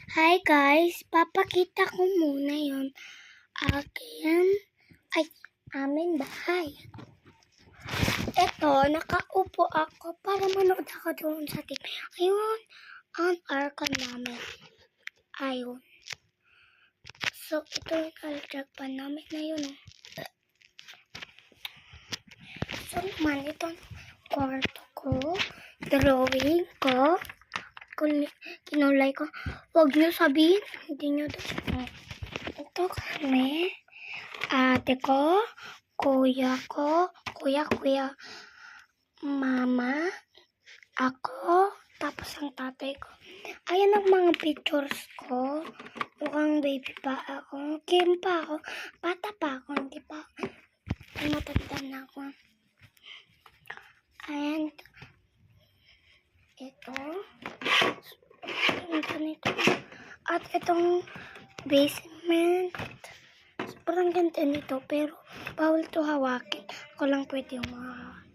Hi guys, papakita ko muna yung aming bahay. Ito, nakaupo ako para manood ako doon sa TV. Ayun, ang aircon namin. Ayun. So, ito yung electric pan namin na yun. So, naman, ito kwarto ko, drawing ko, kinulay ko. Huwag nyo sabihin, hindi nyo doon. Ito kami, ate ko, kuya, mama, ako, tapos ang tatay ko. Ayan ang mga pictures ko. Mukhang baby pa ako. Kim pa ako. Bata pa ako. Hindi pa. Matanda na ako. And ito. Ganito. At itong basement. Sobrang ganda nito. Pero bawal to hawakin. Ako lang pwede humawak.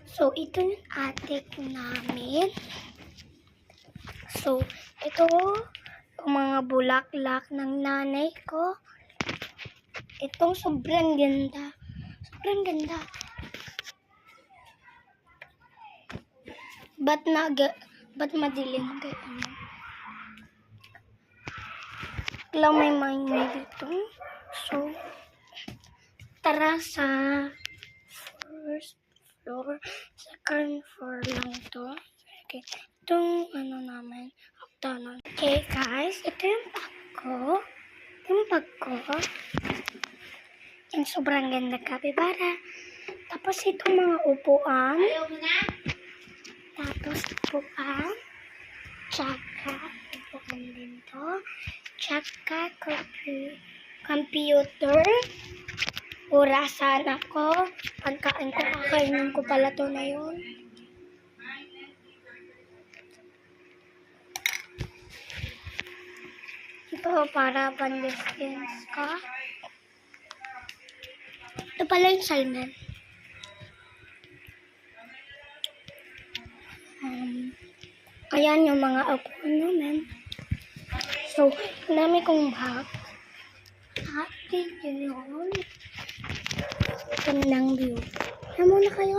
So, ito yung attic namin. So, ito yung mga bulaklak ng nanay ko. Itong sobrang ganda. Sobrang ganda. Ba't madilim kayo? Lang may dito. So, tara sa first floor. Second floor lang to. Okay. Itong namin. Octanon. Okay guys, ito yung bag ko. Yung sobrang ganda kapibara. Tapos itong mga upuan. Tsaka upuan din to. Tsaka computer. Orasan ako. Pagkain ko, kakainin ko pala to na yun. Ito para pan-distance ka. Ito pala yung salmon. Ayan yung mga upuan namin. So, namin kong bag. Happy yun. Gandang view. Ayan muna kayo